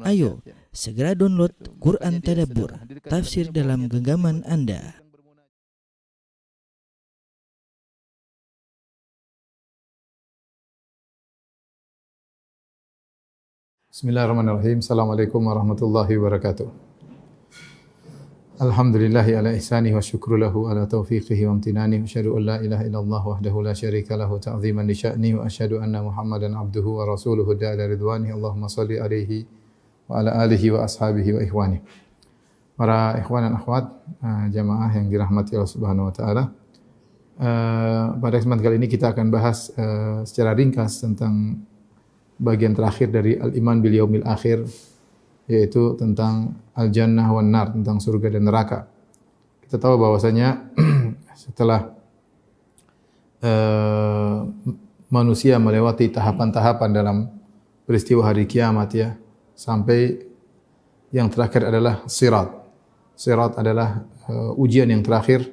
Ayo, segera download Quran Tadabbur, tafsir dalam genggaman Anda. Bismillahirrahmanirrahim. Assalamualaikum warahmatullahi wabarakatuh. Alhamdulillahi ala ihsanihi wa syukru lahu ala taufiqihi wa amtinani. Asyhadu an la ilaha illallah wahdahu la syarika lahu ta'ziman li sya'ni wa asyhadu anna Muhammadan abduhu wa rasuluhu da'ala ridwani. Allahumma salli alaihi wa ala alihi wa ashabihi wa ikhwani. Para ikhwan dan akhwat, jamaah yang dirahmati Allah Subhanahu wa taala. Pada kesempatan kali ini kita akan bahas secara ringkas tentang bagian terakhir dari Al-Iman bil Yaumil Akhir, yaitu tentang Al-Jannah wan Nar, tentang surga dan neraka. Kita tahu bahwasanya setelah manusia melewati tahapan-tahapan dalam peristiwa hari kiamat, ya, sampai yang terakhir adalah sirat. Sirat adalah ujian yang terakhir,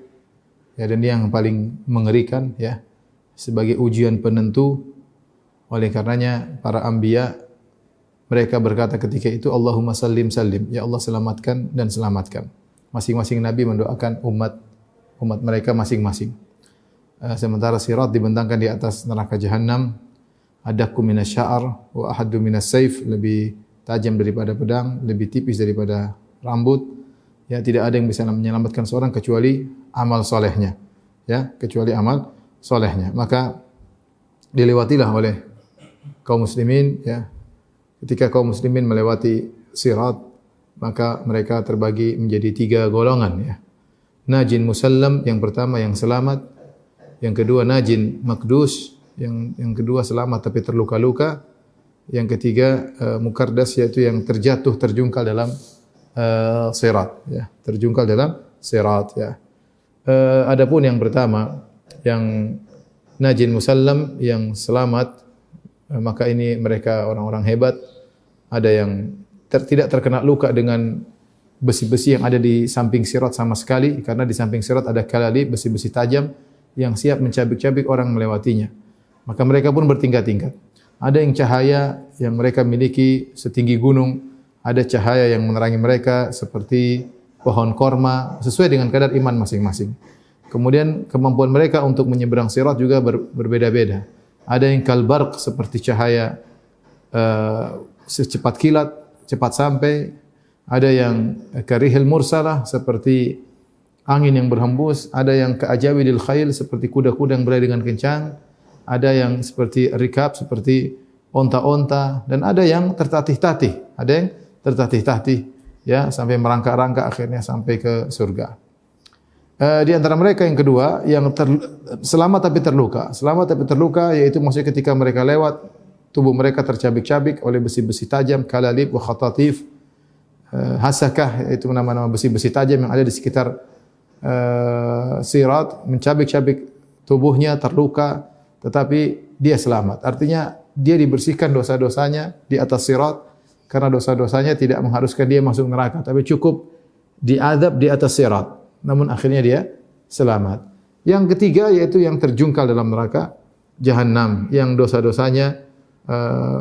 ya, dan yang paling mengerikan, ya, sebagai ujian penentu. Oleh karenanya para anbiya mereka berkata ketika itu, Allahumma sallim sallim, ya Allah selamatkan dan selamatkan. Masing-masing nabi mendoakan umat mereka masing-masing. Sementara sirat dibentangkan di atas neraka jahanam, adakku minas sya'ar wa ahaddu minas saif, lebih tajam daripada pedang, lebih tipis daripada rambut. Ya, tidak ada yang bisa menyelamatkan seorang kecuali amal solehnya. Ya, kecuali amal solehnya. Maka dilewatilah oleh kaum muslimin, ya. Ketika kaum muslimin melewati sirat, maka mereka terbagi menjadi 3 golongan, ya. Najin musallam, yang pertama yang selamat. Yang kedua najin makdus, yang kedua selamat tapi terluka-luka. Yang ketiga mukardas, yaitu yang terjungkal dalam sirat, ya. Terjungkal dalam sirat, ya. Adapun yang pertama, yang najin musallam, yang selamat, maka ini mereka orang-orang hebat. Ada yang tidak terkena luka dengan besi-besi yang ada di samping sirat sama sekali, karena di samping sirat ada kalalib, besi-besi tajam yang siap mencabik-cabik orang melewatinya. Maka mereka pun bertingkat-tingkat. Ada yang cahaya yang mereka miliki setinggi gunung, ada cahaya yang menerangi mereka seperti pohon korma, sesuai dengan kadar iman masing-masing. Kemudian kemampuan mereka untuk menyeberang sirat juga berbeda-beda. Ada yang kalbarq, seperti cahaya secepat kilat, cepat sampai. Ada yang karihil mursalah, seperti angin yang berhembus. Ada yang ka'ajawidil khail, seperti kuda-kuda yang berlari dengan kencang. Ada yang seperti rikab, seperti onta-onta. Dan ada yang tertatih-tatih. Ada yang tertatih-tatih, ya, sampai merangkak-rangkak akhirnya sampai ke surga. Di antara mereka yang kedua, yang selamat tapi terluka. Selamat tapi terluka, yaitu maksudnya ketika mereka lewat, tubuh mereka tercabik-cabik oleh besi-besi tajam, kalalib wa khatatif, hasakah, yaitu nama-nama besi-besi tajam yang ada di sekitar sirat, mencabik-cabik tubuhnya, terluka, tetapi dia selamat. Artinya dia dibersihkan dosa-dosanya di atas sirat, karena dosa-dosanya tidak mengharuskan dia masuk neraka, tapi cukup diazab di atas sirat. Namun akhirnya dia selamat. Yang ketiga, yaitu yang terjungkal dalam neraka jahanam, yang dosa-dosanya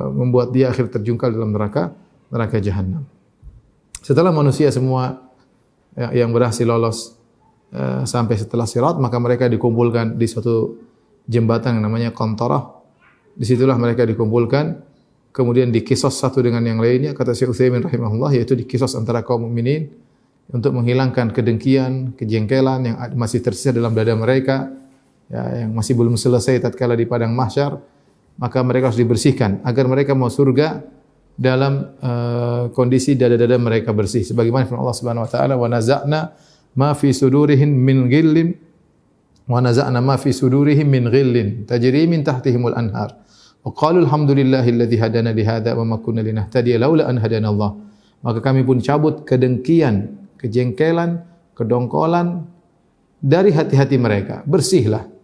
membuat dia akhir terjungkal dalam neraka jahanam. Setelah manusia semua yang berhasil lolos sampai setelah sirat, maka mereka dikumpulkan di suatu jembatan yang namanya qantarah. Disitulah mereka dikumpulkan, kemudian dikisos satu dengan yang lainnya. Kata Syekh Utsaimin rahimahullah, yaitu dikisos antara kaum mukminin untuk menghilangkan kedengkian, kejengkelan yang masih tersisa dalam dada mereka, ya, yang masih belum selesai tatkala di padang mahsyar. Maka mereka harus dibersihkan agar mereka mau surga dalam kondisi dada-dada mereka bersih. Sebagaimana firman Allah Subhanahu wa taala, "Wa naza'na ma fi sudurihim min ghillin wa naza'na ma fi sudurihim min ghillin tajri min tahtihimul anhar. Wa qalu alhamdulillahilladzi hadana li hadza wa ma kunna linahtadiya laula an hadana Allah." Maka kami pun cabut kedengkian, kejengkelan, kedongkolan dari hati-hati mereka. Bersihlah.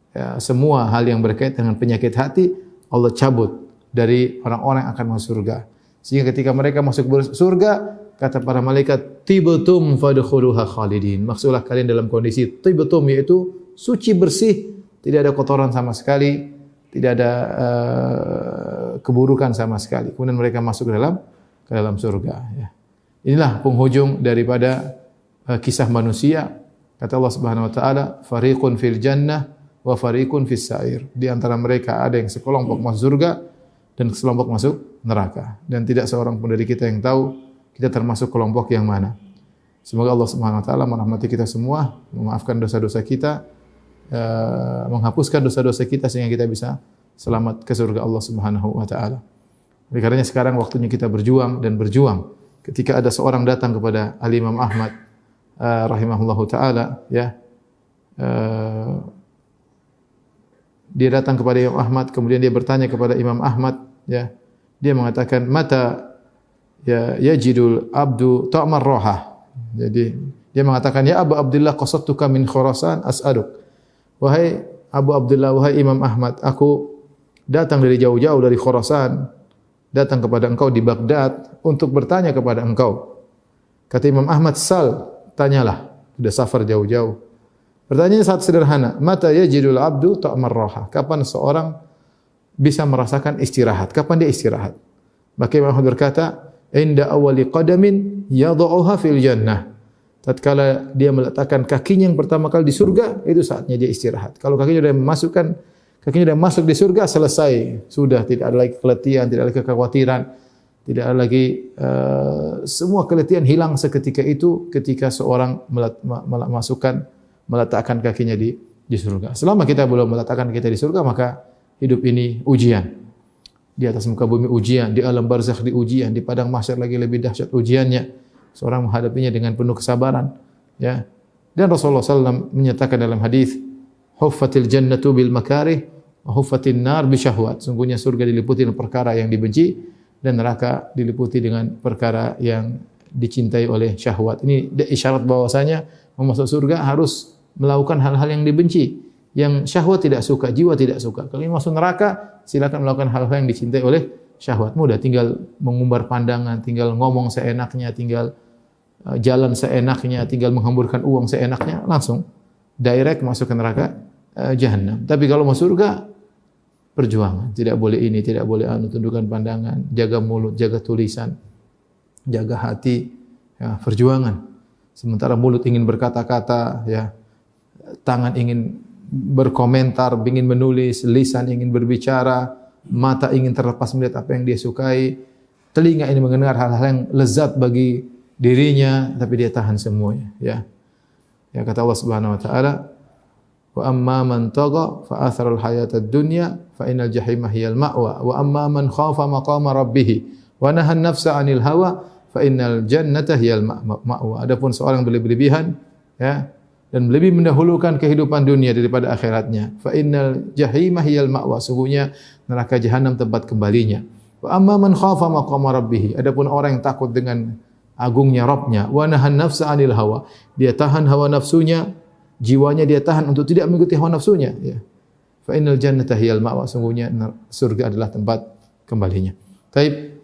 Ya, semua hal yang berkaitan dengan penyakit hati Allah cabut dari orang-orang yang akan masuk surga. Sehingga ketika mereka masuk surga, kata para malaikat, tibtum fadkhuluha khalidin. Maksudlah kalian dalam kondisi tibtum, yaitu suci bersih, tidak ada kotoran sama sekali, tidak ada keburukan sama sekali. Kemudian mereka masuk ke ke dalam surga. Ya. Inilah penghujung daripada kisah manusia. Kata Allah Subhanahu wa taala, fariqun fil jannah wa fariqun fis sa'ir. Di antara mereka ada yang sekelompok masuk surga dan sekelompok masuk neraka. Dan tidak seorang pun dari kita yang tahu kita termasuk kelompok yang mana. Semoga Allah Subhanahu wa taala merahmati kita semua, memaafkan dosa-dosa kita, menghapuskan dosa-dosa kita sehingga kita bisa selamat ke surga Allah Subhanahu wa taala. Oleh karenanya sekarang waktunya kita berjuang dan berjuang. Ketika ada seorang datang kepada Al-Imam Ahmad rahimahullahu taala, ya. Dia datang kepada Imam Ahmad, kemudian dia bertanya kepada Imam Ahmad, ya. Dia mengatakan, "Mata ya yajidul abdu ta'mar roha." Jadi dia mengatakan, "Ya Abu Abdullah qasadtuka min Khurasan as'aluk." Wahai Abu Abdullah, wahai Imam Ahmad, aku datang dari jauh-jauh dari Khurasan, datang kepada engkau di Baghdad untuk bertanya kepada engkau. Kata Imam Ahmad, "Sal, tanyalah." Sudah safar jauh-jauh. Pertanyaannya sangat sederhana, "Mata yajidul abdu ta'mar roha?" Kapan seorang bisa merasakan istirahat? Kapan dia istirahat? Maka Imam Ahmad berkata, "Inda awali qadamin yadha'uha fil jannah." Tatkala dia meletakkan kakinya yang pertama kali di surga, itu saatnya dia istirahat. Kalau kakinya sudah masuk di surga, selesai. Sudah tidak ada lagi keletihan, tidak ada lagi kekhawatiran, tidak ada lagi semua keletihan hilang seketika itu ketika seorang meletakkan kakinya di surga. Selama kita belum meletakkan kita di surga, maka hidup ini ujian. Di atas muka bumi ujian, di alam barzakh di ujian, di padang mahsyar lagi lebih dahsyat ujiannya. Seorang menghadapinya dengan penuh kesabaran, ya. Dan Rasulullah SAW menyatakan dalam hadis, "Huffatil jannatu bil makarih, wa huffatin nar bi syahwat." Sungguhnya surga diliputi dengan perkara yang dibenci dan neraka diliputi dengan perkara yang dicintai oleh syahwat. Ini isyarat bahwasanya masuk surga harus melakukan hal-hal yang dibenci, yang syahwat tidak suka, jiwa tidak suka. Kalau masuk neraka, silakan melakukan hal-hal yang dicintai oleh syahwat. Mudah, tinggal mengumbar pandangan, tinggal ngomong seenaknya, tinggal jalan seenaknya, tinggal menghamburkan uang seenaknya, langsung direct masuk ke neraka jahanam. Tapi kalau masuk surga, perjuangan. Tidak boleh ini, tidak boleh anu, tundukkan pandangan, jaga mulut, jaga tulisan, jaga hati, ya, perjuangan. Sementara mulut ingin berkata-kata, ya, tangan ingin berkomentar, ingin menulis, lisan ingin berbicara, mata ingin terlepas melihat apa yang dia sukai, telinga ini mendengar hal-hal yang lezat bagi dirinya, tapi dia tahan semuanya, ya. Ya, kata Allah Subhanahu wa taala, "Wa amma man tagha fa athara al-hayata ad-dunya fa innal jahima hiyal ma'wa wa amma man khafa maqama rabbih wa naha an-nafsa 'anil hawa fa innal jannata hiyal ma'wa." Adapun seorang berlebihan, ya, dan lebih mendahulukan kehidupan dunia daripada akhiratnya, fa innal jahima hiyal ma'wa, sungguhnya neraka jahanam tempat kembalinya. Wa amma man khafa maqama rabbih, adapun orang yang takut dengan agungnya Rabbnya, wa nahan nafsa 'anil hawa, dia tahan hawa nafsunya, jiwanya dia tahan untuk tidak mengikuti hawa nafsunya, ya. Fa innal jannata hiyal ma'wa, sungguhnya surga adalah tempat kembalinya. Baik,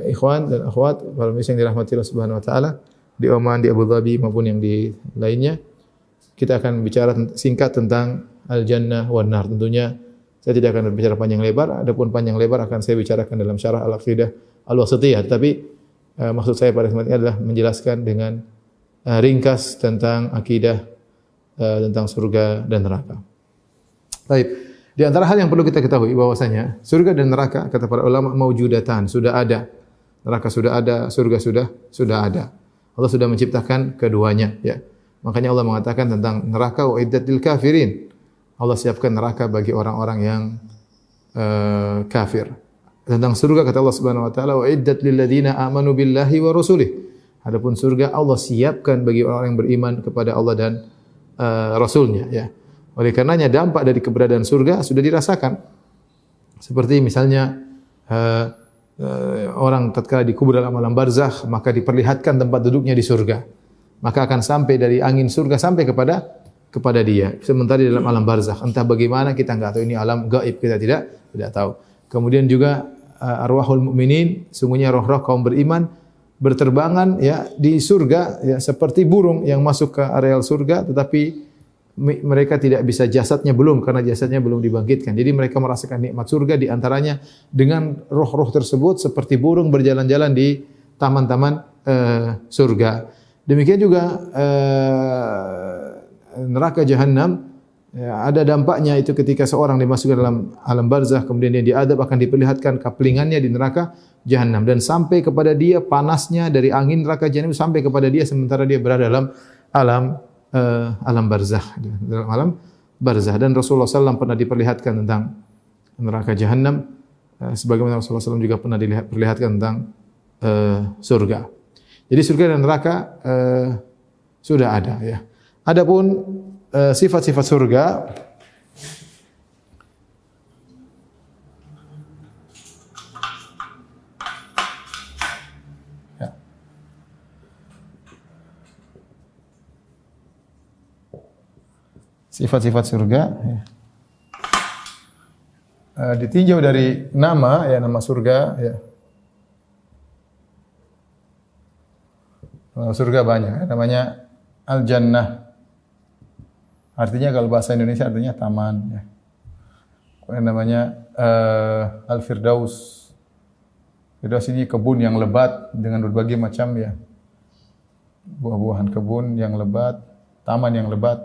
ikhwan dan akhwat, para muslim yang dirahmati Allah Subhanahu wa taala, di Oman, di Abu Dhabi maupun yang di lainnya, kita akan bicara singkat tentang al-jannah wan nar. Tentunya saya tidak akan berbicara panjang lebar, adapun panjang lebar akan saya bicarakan dalam syarah al-aqidah al-wasithiyah. Tapi maksud saya pada kesempatan ini adalah menjelaskan dengan ringkas tentang akidah tentang surga dan neraka. Baik, di antara hal yang perlu kita ketahui bahwasanya surga dan neraka, kata para ulama, maujudatan, sudah ada. Neraka sudah ada, surga sudah ada. Allah sudah menciptakan keduanya, ya. Makanya Allah mengatakan tentang neraka, wa iddatil kafirin. Allah siapkan neraka bagi orang-orang yang kafir. Tentang surga kata Allah Subhanahu wa taala, wa iddat lil ladzina amanu billahi wa rusulih. Adapun surga Allah siapkan bagi orang yang beriman kepada Allah dan rasulnya, ya. Oleh karenanya dampak dari keberadaan surga sudah dirasakan. Seperti misalnya orang tatkala dikubur dalam alam barzakh, maka diperlihatkan tempat duduknya di surga. Maka akan sampai dari angin surga sampai kepada dia. Sementara di dalam alam barzakh, entah bagaimana kita enggak tahu, ini alam gaib, kita tidak tahu. Kemudian juga arwahul mukminin, sungguhnya roh-roh kaum beriman berterbangan, ya, di surga, ya, seperti burung yang masuk ke areal surga tetapi mereka tidak bisa jasadnya belum karena jasadnya belum dibangkitkan. Jadi mereka merasakan nikmat surga di antaranya dengan roh-roh tersebut seperti burung berjalan-jalan di taman-taman surga. Demikian juga neraka jahanam. Ya, ada dampaknya itu ketika seorang dimasukkan dalam alam barzakh kemudian dia diadab akan diperlihatkan kaplingannya di neraka jahanam dan sampai kepada dia panasnya dari angin neraka jahanam sampai kepada dia sementara dia berada dalam alam barzakh, dalam alam barzakh. Dan Rasulullah SAW pernah diperlihatkan tentang neraka jahanam sebagaimana Rasulullah SAW juga pernah diperlihatkan tentang surga. Jadi surga dan neraka sudah ada ya. Adapun sifat-sifat surga ya. Sifat-sifat surga ya. Ditinjau dari nama ya, nama surga ya. Nama surga banyak ya. Namanya Al-Jannah. Artinya kalau bahasa Indonesia artinya taman ya. Namanya Al-Firdaus. Firdaus ini kebun yang lebat dengan berbagai macam ya buah-buahan kebun yang lebat, taman yang lebat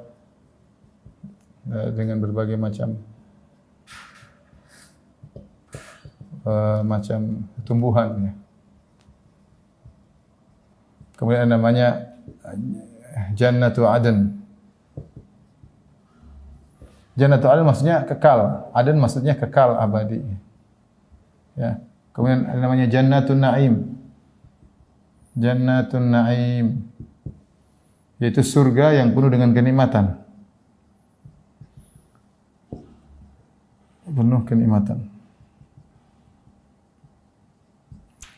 dengan berbagai macam tumbuhan ya. Kemudian namanya Jannatu Aden. Jannatu Aden maksudnya kekal, Aden maksudnya kekal abadi. Ya. Kemudian ada namanya Jannatun Naim. Jannatun Naim yaitu surga yang penuh dengan kenikmatan. Penuh kenikmatan.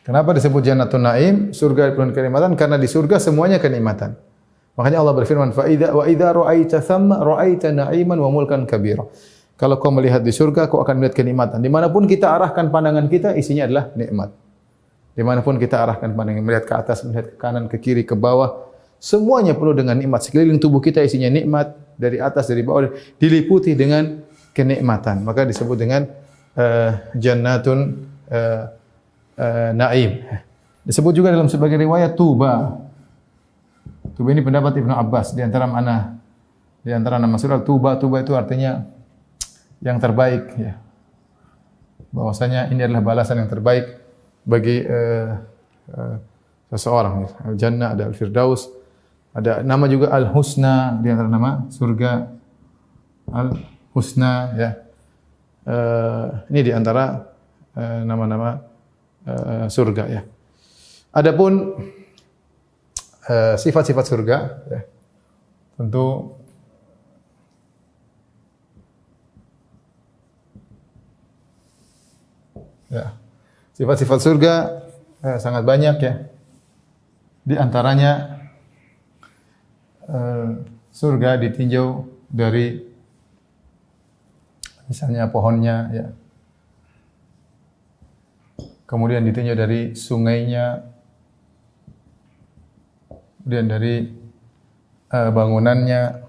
Kenapa disebut Jannatun Naim, surga penuh kenikmatan? Karena di surga semuanya kenikmatan. Makanya Allah berfirman, "Fa idza wa idza ra'aita thamma ra'aita na'iman wa mulkan kabira." Kalau kau melihat di surga, kau akan melihat kenikmatan. Dimanapun kita arahkan pandangan kita, isinya adalah nikmat. Dimanapun kita arahkan pandangan, melihat ke atas, melihat ke kanan, ke kiri, ke bawah, semuanya penuh dengan nikmat. Sekeliling tubuh kita isinya nikmat, dari atas, dari bawah, diliputi dengan kenikmatan. Maka disebut dengan Jannatun Naim. Disebut juga dalam sebagai riwayat Tuba. Tuba ini pendapat Ibnu Abbas di antara nama surah Tuba. Tuba itu artinya yang terbaik ya. Bahwasanya ini adalah balasan yang terbaik bagi seseorang. Al-Jannah, ada Al-Firdaus, ada nama juga Al-Husna di antara nama surga Al-Husna ya. Ini di antara nama-nama surga ya. Adapun sifat-sifat surga ya, tentu ya, sifat-sifat surga sangat banyak ya. Di antaranya surga ditinjau dari misalnya pohonnya ya. Kemudian ditinjau dari sungainya, kemudian dari bangunannya,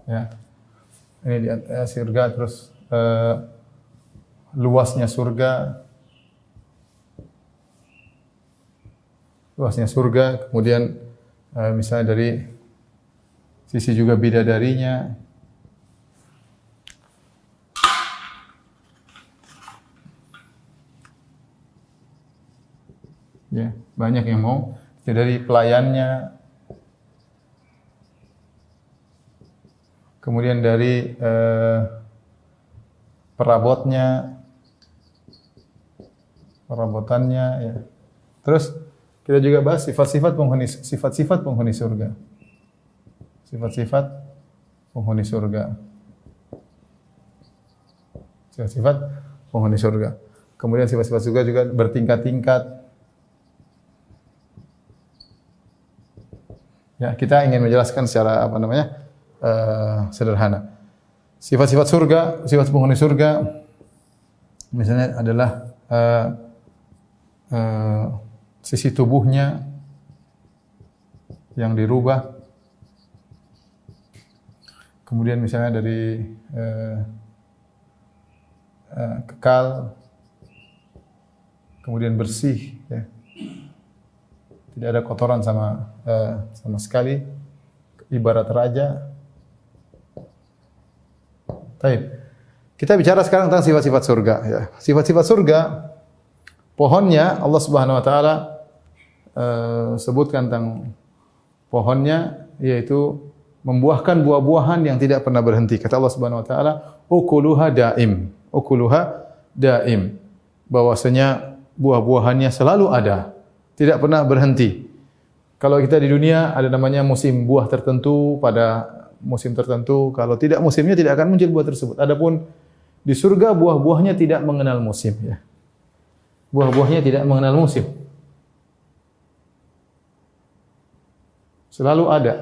ya. Ini di surga, terus luasnya surga, kemudian misalnya dari sisi juga bidadarinya. Ya, banyak yang mau dari pelayannya, kemudian dari perabotannya, ya. Terus kita juga bahas sifat-sifat penghuni surga. Sifat-sifat penghuni surga. Sifat-sifat penghuni surga. Kemudian sifat-sifat surga juga bertingkat-tingkat. Ya, kita ingin menjelaskan secara sederhana. Sifat-sifat surga, sifat penghuni surga, misalnya adalah sisi tubuhnya yang dirubah, kemudian misalnya dari kekal, kemudian bersih, ya. Tidak ada kotoran sama sekali, ibarat raja. Baik. Kita bicara sekarang tentang sifat-sifat surga, ya. Sifat-sifat surga, pohonnya Allah Subhanahu wa taala sebutkan tentang pohonnya, yaitu membuahkan buah-buahan yang tidak pernah berhenti. Kata Allah Subhanahu wa taala, ukuluha daim. Ukuluha daim. Bahwasanya buah-buahannya selalu ada, tidak pernah berhenti. Kalau kita di dunia ada namanya musim buah tertentu, pada musim tertentu, kalau tidak musimnya tidak akan muncul buah tersebut. Adapun di surga buah-buahnya tidak mengenal musim, ya. Buah-buahnya tidak mengenal musim. Selalu ada.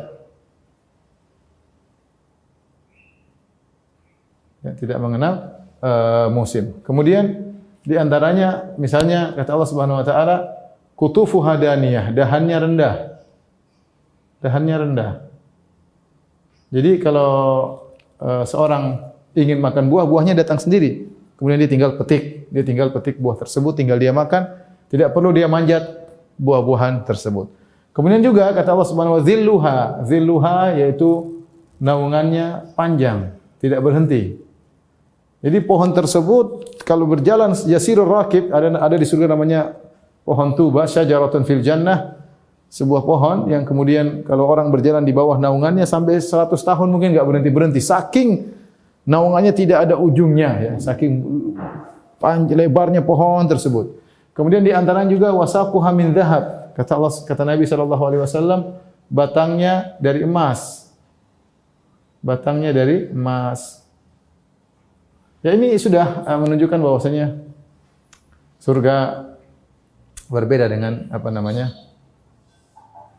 Ya, tidak mengenal musim. Kemudian di antaranya misalnya kata Allah Subhanahu wa taala, kutufuha daniyah, dahannya rendah. Dahannya rendah. Jadi kalau seorang ingin makan buah, buahnya datang sendiri. Kemudian dia tinggal petik buah tersebut, tinggal dia makan, tidak perlu dia manjat buah-buahan tersebut. Kemudian juga kata Allah Subhanahu wa taala, zilluha yaitu naungannya panjang, tidak berhenti. Jadi pohon tersebut kalau berjalan yasirur rakib, ada di surga namanya pohon tuba, syajaratun fil jannah, sebuah pohon yang kemudian kalau orang berjalan di bawah naungannya sampai 100 tahun mungkin enggak berhenti-berhenti, saking naungannya tidak ada ujungnya, ya, saking lebarnya pohon tersebut. Kemudian di antaranya juga wasaquha min dzahab. Kata Nabi sallallahu alaihi wasallam, batangnya dari emas. Batangnya dari emas. Ya, ini sudah menunjukkan bahwasanya surga berbeda dengan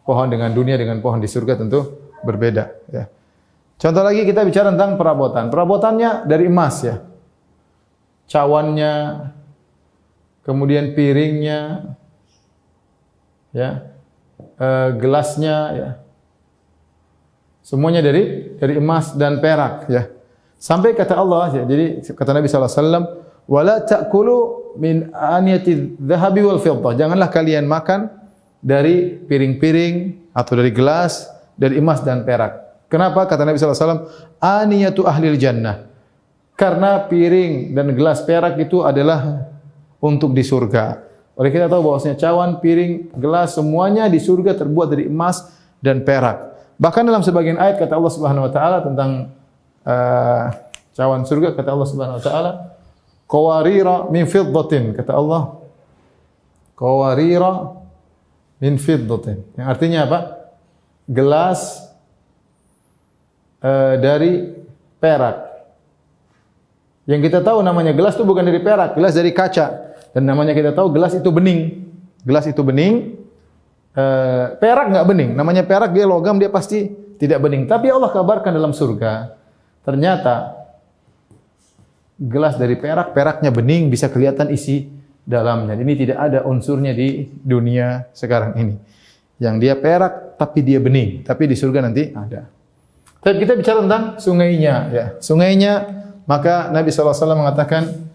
pohon dengan dunia, dengan pohon di surga tentu berbeda, ya. Contoh lagi kita bicara tentang perabotan. Perabotannya dari emas, ya. Cawannya, kemudian piringnya, ya, gelasnya, ya. Semuanya dari emas dan perak, ya. Sampai kata Allah, ya, jadi kata Nabi sallallahu alaihi wasallam, "Wala ta'kulu min aniyati dzahabi wal fiddah." Janganlah kalian makan dari piring-piring atau dari gelas dari emas dan perak. Kenapa? Kata Nabi sallallahu alaihi wasallam, "Aniyatu ahlil jannah." Karena piring dan gelas perak itu adalah untuk di surga. Oleh kita tahu bahwasanya cawan, piring, gelas semuanya di surga terbuat dari emas dan perak. Bahkan dalam sebagian ayat kata Allah Subhanahu wa taala tentang cawan surga, kata Allah Subhanahu wa taala, qawarira min fiddatin, kata Allah, qawarira min fiddatin. Yang artinya apa? Gelas dari perak. Yang kita tahu namanya gelas itu bukan dari perak, gelas dari kaca. Dan namanya kita tahu gelas itu bening. Gelas itu bening. Perak enggak bening. Namanya perak, dia logam, dia pasti tidak bening. Tapi Allah kabarkan dalam surga, ternyata gelas dari perak, peraknya bening, bisa kelihatan isi dalamnya. Ini tidak ada unsurnya di dunia sekarang ini. Yang dia perak tapi dia bening, tapi di surga nanti ada. Tapi kita bicara tentang sungainya, ya. Sungainya, maka Nabi SAW mengatakan,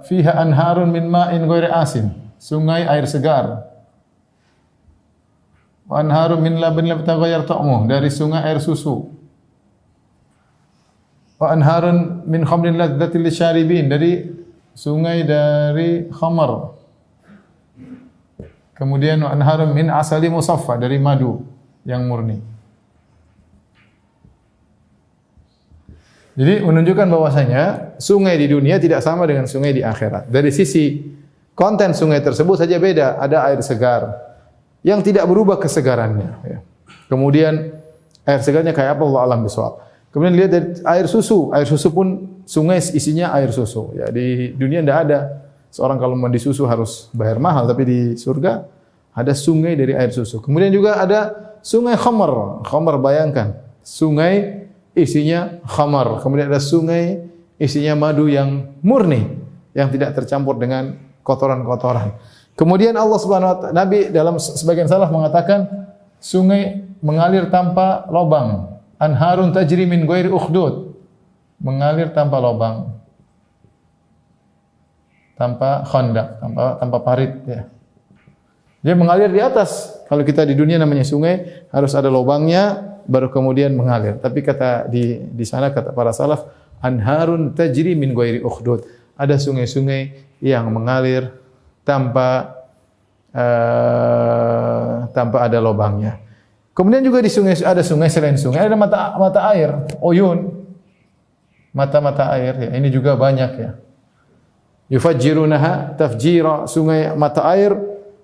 fiha anharun min ma'in ghairi asin. Sungai air segar. Wa anharun min laban lam taghayyar ta'muh. Dari sungai air susu. Wa anharun min khamrin ladzatil lisyaribin. Dari sungai dari khamar. Kemudian wa anharun min asali musaffa. Dari madu yang murni. Jadi menunjukkan bahwasanya sungai di dunia tidak sama dengan sungai di akhirat. Dari sisi konten sungai tersebut saja beda. Ada air segar yang tidak berubah kesegarannya, ya. Kemudian air segarnya kayak apa, Allah alam bisawab. Kemudian lihat dari air susu. Air susu pun sungai isinya air susu. Ya, di dunia tidak ada seorang kalau mandi susu harus bayar mahal, tapi di surga ada sungai dari air susu. Kemudian juga ada sungai khamar. Khamar, bayangkan, sungai isinya khamar. Kemudian ada sungai isinya madu yang murni, yang tidak tercampur dengan kotoran-kotoran. Kemudian Allah Subhanahu wa taala, Nabi dalam sebagian salah mengatakan sungai mengalir tanpa lubang. Anharun tajri min ghairi ukhdud. Mengalir tanpa lubang. Tanpa khandak, tanpa parit ya. Dia mengalir di atas. Kalau kita di dunia namanya sungai, harus ada lubangnya baru kemudian mengalir. Tapi kata di sana kata para salaf, anharun tajri min ghairi ukhdud. Ada sungai-sungai yang mengalir tanpa ada lubangnya. Kemudian juga di sungai ada sungai selain sungai ada mata air, uyun. Mata-mata air ya, ini juga banyak ya. Yufajjirunaha tafjira, sungai mata air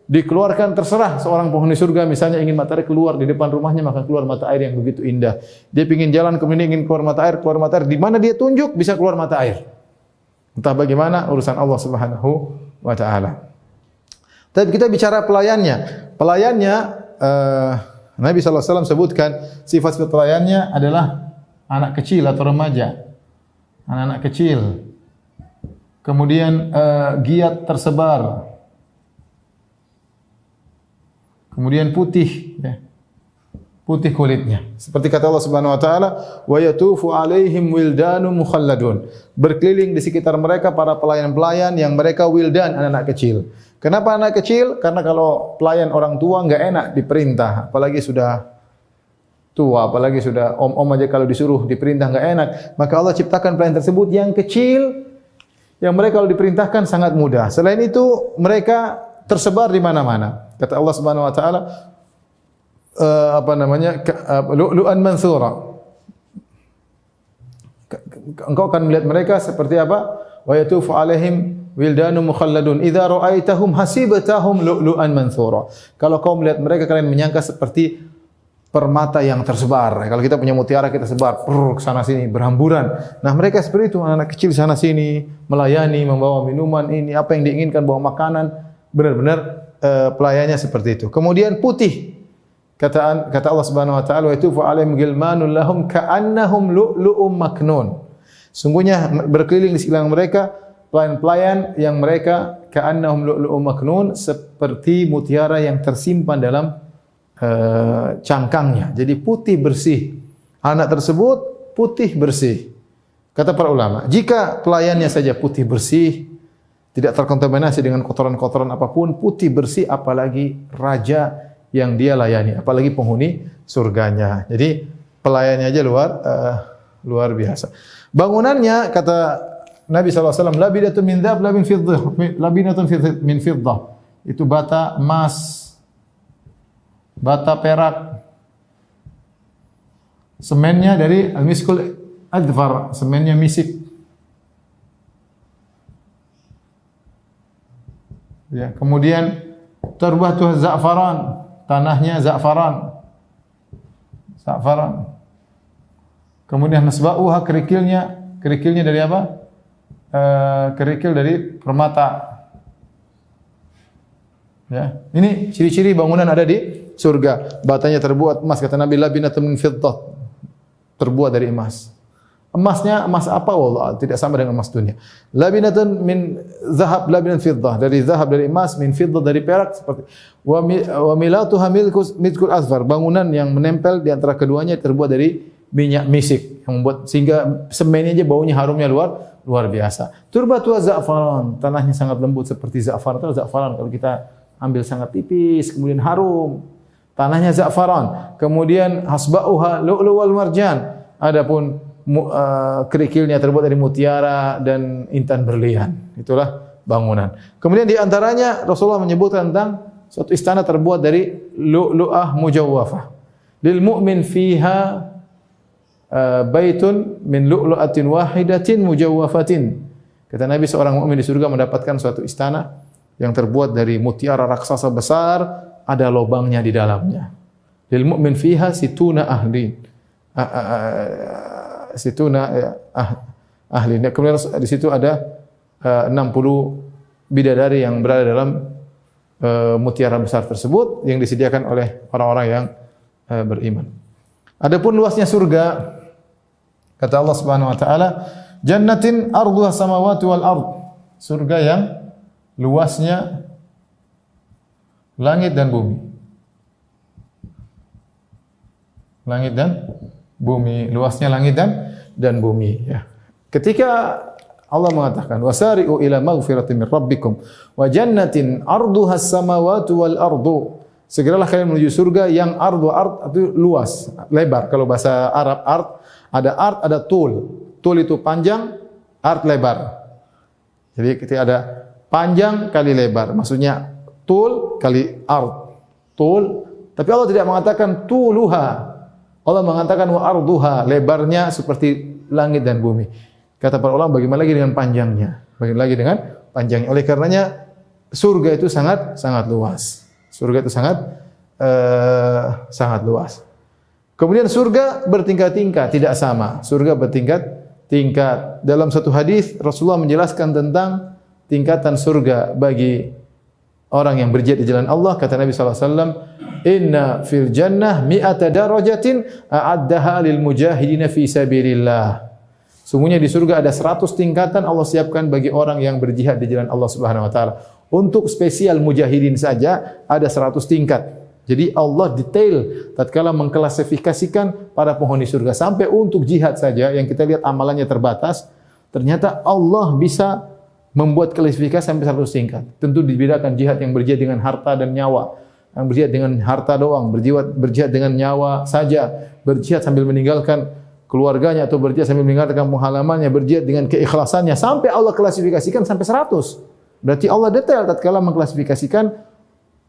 dikeluarkan terserah seorang penghuni surga misalnya ingin mata air keluar di depan rumahnya maka keluar mata air yang begitu indah. Dia ingin jalan kemudian ingin keluar mata air di mana dia tunjuk bisa keluar mata air. Entah bagaimana urusan Allah Subhanahu wa taala. Tapi kita bicara pelayannya. Pelayannya Nabi sallallahu alaihi wasallam sebutkan sifat-sifat pelayannya adalah anak kecil atau remaja. Anak-anak kecil. Kemudian giat tersebar. Kemudian putih ya. Putih kulitnya. Seperti kata Allah Subhanahu wa taala, "Wa yatufu 'alaihim wildanun mukhalladun." Berkeliling di sekitar mereka para pelayan-pelayan yang mereka wildan, anak-anak kecil. Kenapa anak kecil? Karena kalau pelayan orang tua enggak enak diperintah, apalagi sudah tua, apalagi sudah om-om aja kalau disuruh diperintah enggak enak. Maka Allah ciptakan pelayan tersebut yang kecil yang mereka kalau diperintahkan sangat mudah. Selain itu mereka tersebar di mana-mana. Kata Allah Subhanahu wa taala lu'lu'an mansura. Engkau akan melihat mereka seperti apa? Wa yatufu 'alaihim wildanun mukhalladun idza ra'aitahum hasibatahum lu'lu'an mansura. Kalau kau melihat mereka kalian menyangka seperti permata yang tersebar. Kalau kita punya mutiara kita sebar ke sana sini berhamburan. Nah, mereka seperti itu anak kecil sana sini melayani, membawa minuman ini apa yang diinginkan, bawa makanan, benar-benar pelayannya seperti itu. Kemudian putih. Kata Allah Subhanahu wa taala, "Wa yatufu 'alaihim ghilmanun lahum ka'annahum lu'lu'um maknun." Sungguhnya berkeliling di sekitar mereka pelayan-pelayan yang mereka ka'annahum lu'lu'um maknun seperti mutiara yang tersimpan dalam cangkangnya. Jadi putih bersih. Anak tersebut putih bersih. Kata para ulama, jika pelayannya saja putih bersih, tidak terkontaminasi dengan kotoran-kotoran apapun, putih bersih apalagi raja yang dia layani, apalagi penghuni surganya. Jadi pelayannya aja luar biasa. Bangunannya kata Nabi sallallahu alaihi wasallam, labinatun min dzahab labinatun min fiddah. Itu bata emas, bata perak. Semennya dari al-miskul adfar, semennya misik. Ya, kemudian turbatuh za'faran, tanahnya za'faran. Za'faran. Kemudian nasba'uha kerikilnya dari apa? Kerikil dari permata. Ya, ini ciri-ciri bangunan ada di surga. Batanya terbuat emas, kata Nabi, labinatun min fiddah, terbuat dari emas. Emasnya emas apa? Wallah, tidak sama dengan emas dunia. Labinatun min zahab, labinatun fiddah, dari zahab dari emas, min fiddah dari perak, seperti wa milatuha milkul asfar, bangunan yang menempel di antara keduanya terbuat dari minyak misik yang membuat sehingga semennya aja baunya harumnya luar biasa. Turbatu za'faran, tanahnya sangat lembut seperti za'faran. Tahu za'faran kalau kita ambil sangat tipis kemudian harum. Tanahnya za'faran. Kemudian hasba'uha lu'lu wal marjan. Adapun kerikilnya terbuat dari mutiara dan intan berlian. Itulah bangunan. Kemudian di antaranya Rasulullah menyebutkan tentang suatu istana terbuat dari lu'lu'ah mujawwafah. Lil mu'min fiha baitun min lu'lu'atin wahidatin mujawwafatin. Kata Nabi, seorang mukmin di surga mendapatkan suatu istana yang terbuat dari mutiara raksasa besar, ada lubangnya di dalamnya. Lil mu'min fiha situna ahli. Ahli. Kemudian di situ ada 60 bidadari yang berada dalam mutiara besar tersebut yang disediakan oleh orang-orang yang beriman. Adapun luasnya surga, kata Allah Subhanahu wa taala, jannatin arduha samawati wal ard. Surga yang luasnya langit dan bumi. Langit dan bumi, luasnya langit dan bumi ya. Ketika Allah mengatakan wasari'u ila maghfiratin min rabbikum wa jannatin 'arduha as-samawati wal ardu. Segeralah kalian menuju surga yang ard itu luas, lebar. Kalau bahasa Arab ada tul. Tul itu panjang, ard lebar. Jadi ketika ada panjang kali lebar, maksudnya tul kali ard. Tul, tapi Allah tidak mengatakan tuluha. Allah mengatakan wa arduha, lebarnya seperti langit dan bumi. Kata para ulama, bagaimana lagi dengan panjangnya? Bagaimana lagi dengan panjangnya? Oleh karenanya surga itu sangat luas. Surga itu sangat luas. Kemudian surga bertingkat-tingkat, tidak sama. Surga bertingkat-tingkat. Dalam satu hadis Rasulullah menjelaskan tentang tingkatan surga bagi orang yang berjihad di jalan Allah. Kata Nabi sallallahu alaihi wasallam, "Inna fil jannah mi'ata darajatin a'addaha lil mujahidin fi sabilillah." Sungguhnya di surga ada 100 tingkatan Allah siapkan bagi orang yang berjihad di jalan Allah Subhanahu wa taala. Untuk spesial mujahidin saja ada 100 tingkat. Jadi Allah detail tatkala mengklasifikasikan para penghuni surga sampai untuk jihad saja yang kita lihat amalannya terbatas, ternyata Allah bisa membuat klasifikasi sampai 100 tingkat. Tentu dibedakan jihad yang berjihad dengan harta dan nyawa. Yang berjihad dengan harta doang, berjihad dengan nyawa saja, berjihad sambil meninggalkan keluarganya atau berjihad sambil meninggalkan halamannya, berjihad dengan keikhlasannya sampai Allah klasifikasikan sampai 100. Berarti Allah detail tatkala mengklasifikasikan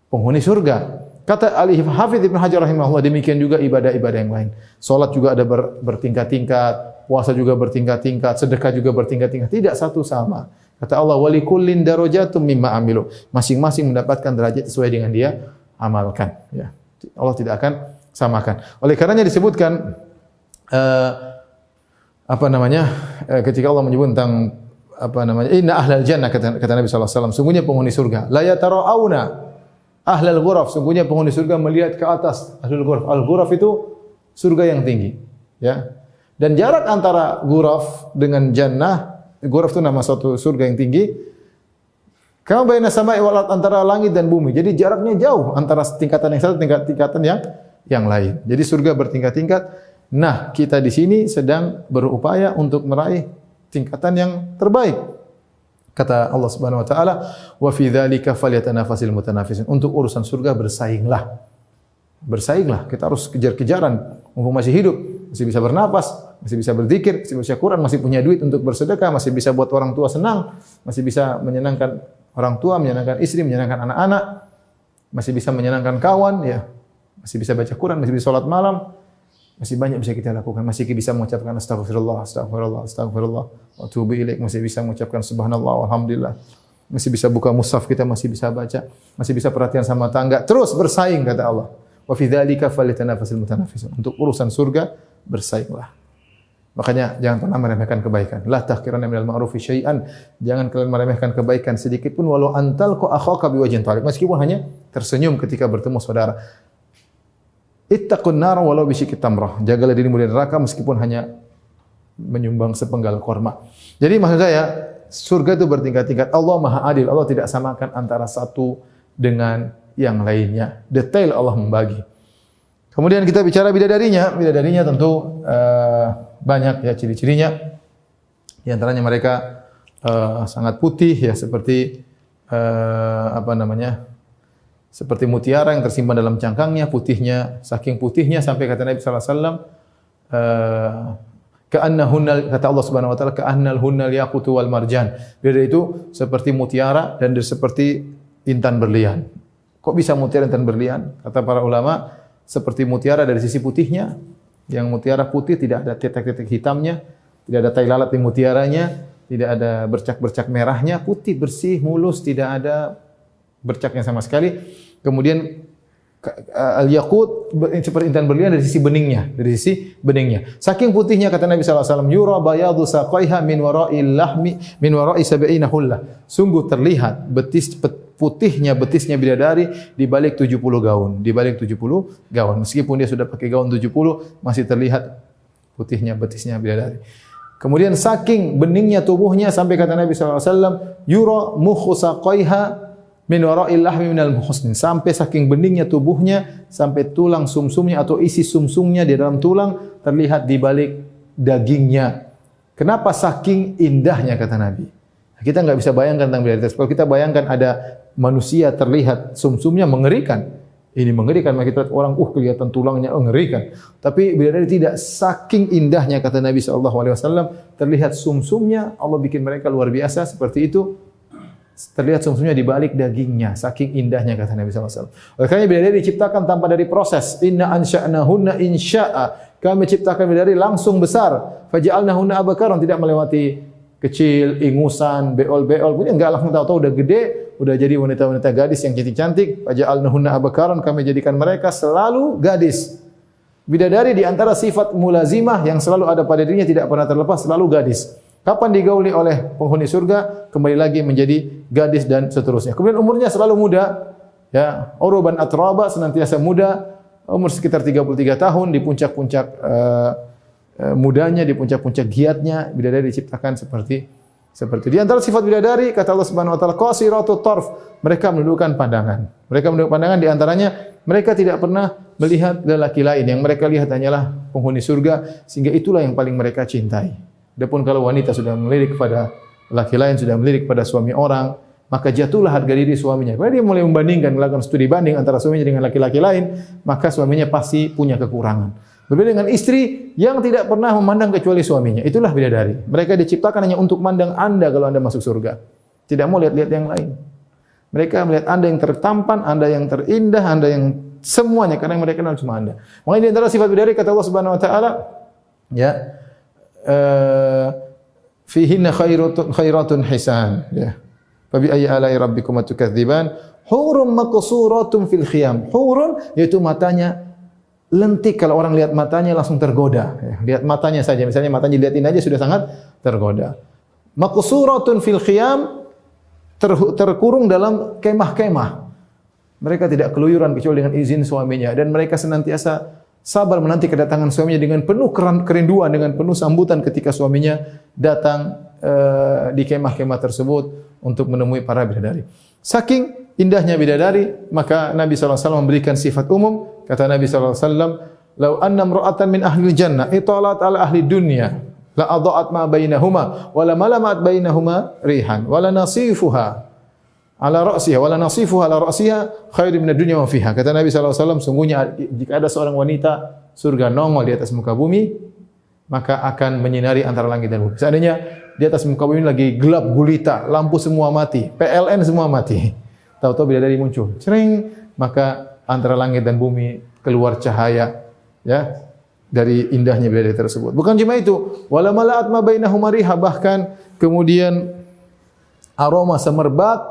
penghuni surga. Kata Al-Hafidz Ibnu Hajar rahimahullah, demikian juga ibadah-ibadah yang lain. Salat juga ada bertingkat-tingkat, puasa juga bertingkat-tingkat, sedekah juga bertingkat-tingkat, tidak satu sama. Kata Allah, walikullin darajatum mimma amilu. Masing-masing mendapatkan derajat sesuai dengan dia amalkan, ya. Allah tidak akan samakan. Oleh karenanya disebutkan ketika Allah menyebut tentang inna ahlal jannah, kata Nabi sallallahu alaihi wasallam, sungguhnya penghuni surga la yatara'auna ahlal ghuraf, sungguhnya penghuni surga melihat ke atas ahlul ghuraf. Al-ghuraf itu surga yang tinggi, ya. Dan jarak antara ghuraf dengan jannah, ghuraf itu nama suatu surga yang tinggi, kama baina sama'i wal ard, antara langit dan bumi. Jadi jaraknya jauh antara tingkatan yang satu dengan tingkatan yang lain. Jadi surga bertingkat-tingkat. Nah, kita di sini sedang berupaya untuk meraih tingkatan yang terbaik. Kata Allah Subhanahu wa taala, "Wa fi dzalika falyatanafasil mutanafisun." Untuk urusan surga bersainglah. Bersainglah, kita harus kejar-kejaran mumpung masih hidup, masih bisa bernapas, masih bisa berzikir, masih bisa Quran, masih punya duit untuk bersedekah, masih bisa buat orang tua senang, masih bisa menyenangkan orang tua, menyenangkan istri, menyenangkan anak-anak, masih bisa menyenangkan kawan, ya. Masih bisa baca Quran, masih bisa salat malam. Masih banyak bisa kita lakukan, masih bisa mengucapkan astagfirullah, astagfirullah, astagfirullah, wa atubu ilaik, masih bisa mengucapkan subhanallah, alhamdulillah. Masih bisa buka mushaf, kita masih bisa baca, masih bisa perhatian sama tangga. Terus bersaing, kata Allah. Wa fi dzalika falyatanafasil mutanafisun. Untuk urusan surga bersainglah. Makanya jangan pernah meremehkan kebaikan. La tahqiranna minal ma'rufi syai'an. Jangan kalian meremehkan kebaikan sedikit pun, walau antalqa akhaka biwajhin talib. Meskipun hanya tersenyum ketika bertemu saudara. Ittaqun nar walau bisyikki tamrah. Jagalah dirimu dari neraka meskipun hanya menyumbang sepenggal korma. Jadi maksud saya, surga itu bertingkat-tingkat. Allah Maha Adil. Allah tidak samakan antara satu dengan yang lainnya. Detail Allah membagi. Kemudian kita bicara bidadarinya. Bidadarinya tentu banyak ya ciri-cirinya. Di antaranya mereka sangat putih ya, seperti seperti mutiara yang tersimpan dalam cangkangnya, putihnya, saking putihnya sampai kata Nabi sallallahu alaihi wasallam, ka'annahunnal, kata Allah Subhanahu wa taala, ka'annalhunnal yaqutu wal marjan. Bidadari itu seperti mutiara dan seperti intan berlian. Kok bisa mutiara intan berlian? Kata para ulama, seperti mutiara dari sisi putihnya. Yang mutiara putih tidak ada titik-titik hitamnya, tidak ada tai lalat di mutiaranya, tidak ada bercak-bercak merahnya, putih bersih, mulus, tidak ada bercaknya sama sekali. Kemudian al-yaqut seperti intan berlian dari sisi beningnya. Saking putihnya kata Nabi sallallahu alaihi wasallam, yura bayadu saqaiha min wara'il lahmi min wara'i sab'ina hullah. Sungguh terlihat betisnya bidadari di balik 70 gaun, Meskipun dia sudah pakai gaun 70, masih terlihat putihnya betisnya bidadari. Kemudian saking beningnya tubuhnya sampai kata Nabi sallallahu alaihi wasallam, yura mukhu saqaiha min wara'il lahmi minal muhsnin, sampai saking beningnya tubuhnya, sampai tulang sumsumnya atau isi sumsumnya di dalam tulang terlihat di balik dagingnya. Kenapa saking indahnya kata Nabi? Kita enggak bisa bayangkan tentang bidadari. Kalau kita bayangkan ada manusia terlihat sumsumnya mengerikan. Ini mengerikan, maka kita lihat orang kelihatan tulangnya mengerikan. Tapi bidadari tidak, saking indahnya kata Nabi SAW, terlihat sumsumnya, Allah bikin mereka luar biasa seperti itu. Terlihat sumsumnya di balik dagingnya, saking indahnya kata Nabi SAW. Oleh karena bidadari diciptakan tanpa dari proses. Inna ansha'nahunna insya'a. Kami ciptakan bidadari langsung besar. Faja'alnahunna abakaran, tidak melewati kecil, ingusan, beol-beol. Punya enggak langsung tahu-tahu udah gede, udah jadi wanita-wanita gadis yang cantik-cantik. Faja'alnahunna abakaran, kami jadikan mereka selalu gadis. Bidadari di antara sifat mulazimah yang selalu ada pada dirinya, tidak pernah terlepas, selalu gadis. Kapan digauli oleh penghuni surga, kembali lagi menjadi gadis dan seterusnya. Kemudian umurnya selalu muda, ya, uruban atraba, senantiasa muda, umur sekitar 33 tahun, di puncak-puncak mudanya, di puncak-puncak giatnya, bidadari diciptakan seperti di antara sifat bidadari, kata Allah Subhanahu wa taala, qasiratut tarf, mereka menundukkan pandangan. Mereka menundukkan pandangan, di antaranya mereka tidak pernah melihat lelaki lain, yang mereka lihat hanyalah penghuni surga, sehingga itulah yang paling mereka cintai. Adapun kalau wanita sudah melirik kepada laki lain, sudah melirik kepada suami orang, maka jatuhlah harga diri suaminya. Kalau dia mulai membandingkan, melakukan studi banding antara suaminya dengan laki-laki lain, maka suaminya pasti punya kekurangan. Berbeda dengan istri yang tidak pernah memandang kecuali suaminya. Itulah bidadari. Mereka diciptakan hanya untuk memandang Anda kalau Anda masuk surga. Tidak mau lihat-lihat yang lain. Mereka melihat Anda yang tertampan, Anda yang terindah, Anda yang semuanya, karena mereka kenal cuma Anda. Makanya di antara sifat bidadari kata Allah Subhanahu wa taala, ya, fihinna khairatun hisan, ya. Fa bi ayyi ala'i rabbikuma tukadziban? Hurun maqsuratun fil khiyam. Hurun yaitu matanya lentik, kalau orang lihat matanya langsung tergoda, ya. Lihat matanya saja, misalnya matanya dilihatin aja sudah sangat tergoda. Maqsuratun fil khiyam, terkurung dalam kemah-kemah. Mereka tidak keluyuran kecuali dengan izin suaminya, dan mereka senantiasa sabar menanti kedatangan suaminya dengan penuh kerinduan, dengan penuh sambutan ketika suaminya datang di kemah-kemah tersebut untuk menemui para bidadari. Saking indahnya bidadari, maka Nabi SAW memberikan sifat umum. Kata Nabi SAW, "Lau anna imra'atan min ahli jannah italat ala ahli dunya, la adha'at ma bainahuma, wa la malamat bainahuma rihan, wa la nasifuha ala ra'siha wala nasifuha ala ra'siha khairum minad dunya wa fiha." Kata Nabi SAW, sungguhnya jika ada seorang wanita surga nongol di atas muka bumi, maka akan menyinari antara langit dan bumi. Seandainya di atas muka bumi lagi gelap gulita, lampu semua mati, PLN semua mati, tahu-tahu bidadari muncul, cering, maka antara langit dan bumi keluar cahaya, ya, dari indahnya bidadari tersebut. Bukan cuma itu, wala mala'at ma bainahuma riha, bahkan kemudian aroma semerbak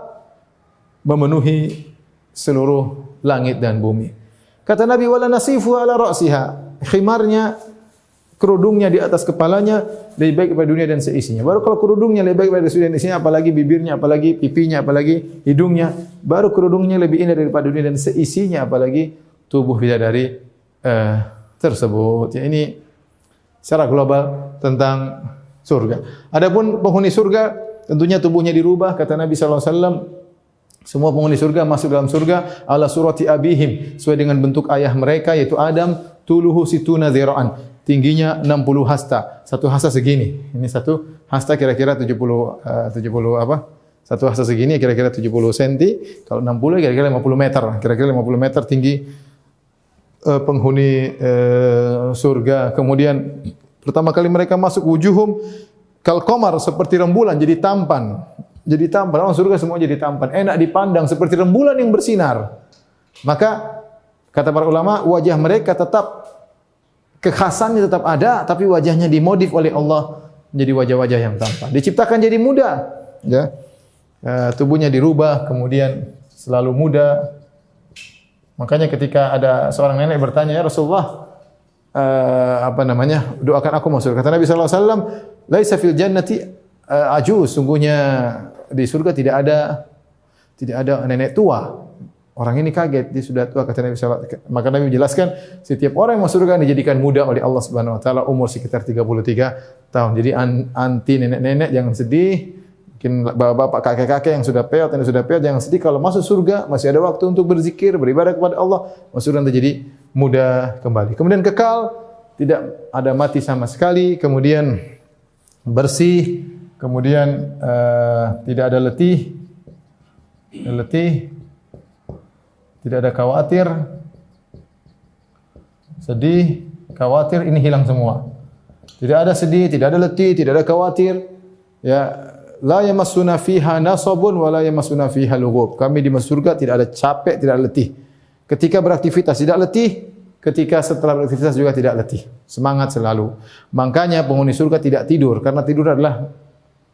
memenuhi seluruh langit dan bumi. Kata Nabi, wala nasifu ala ra'siha, khimarnya, kerudungnya di atas kepalanya lebih baik daripada dunia dan seisinya. Baru kalau kerudungnya lebih baik daripada dunia dan seisinya, apalagi bibirnya, apalagi pipinya, apalagi hidungnya, baru kerudungnya lebih indah daripada dunia dan seisinya, apalagi tubuh bidadari tersebut. Ya, ini secara global tentang surga. Adapun penghuni surga, tentunya tubuhnya dirubah. Kata Nabi SAW, semua penghuni surga masuk dalam surga ala surati abihim, sesuai dengan bentuk ayah mereka, yaitu Adam. Tuluhu situna dzira'an, tingginya 60 hasta. Satu hasta segini. Ini satu hasta kira-kira 70 apa? Satu hasta segini kira-kira 70 cm. Kalau 60 kira-kira 50 meter. Kira-kira 50 meter tinggi penghuni surga. Kemudian pertama kali mereka masuk, wujuhum kal qamar, seperti rembulan, jadi tampan. Jadi tampan, orang surga semua jadi tampan, enak dipandang seperti rembulan yang bersinar. Maka kata para ulama, wajah mereka tetap, kekhasannya tetap ada, tapi wajahnya dimodif oleh Allah menjadi wajah-wajah yang tampan. Diciptakan jadi muda, ya. Tubuhnya dirubah, kemudian selalu muda. Makanya ketika ada seorang nenek bertanya, "Ya Rasulullah, doakan aku masuk." Kata Nabi sallallahu alaihi wasallam, "Laisa fil jannati ajuz." Sungguhnya di surga tidak ada nenek tua. Orang ini kaget, dia sudah tua, kata Nabi sallallahu alaihi wasallam. Maka Nabi menjelaskan, setiap orang yang masuk surga dijadikan muda oleh Allah Subhanahu wa taala, umur sekitar 33 tahun. Jadi anti nenek-nenek jangan sedih. Mungkin bapak-bapak, kakek-kakek yang sudah peot, jangan sedih kalau masuk surga masih ada waktu untuk berzikir, beribadah kepada Allah. Masuk surga nanti jadi mudah kembali. Kemudian kekal, tidak ada mati sama sekali, kemudian bersih, kemudian tidak ada letih, tidak ada khawatir, sedih, khawatir, ini hilang semua. Tidak ada sedih, tidak ada letih, tidak ada khawatir. Ya, la yamassuna fiha nasabun wa la yamassuna fiha lughub. Kami di surga tidak ada capek, tidak ada letih. Ketika beraktivitas tidak letih, ketika setelah beraktivitas juga tidak letih. Semangat selalu. Makanya penghuni surga tidak tidur, karena tidur adalah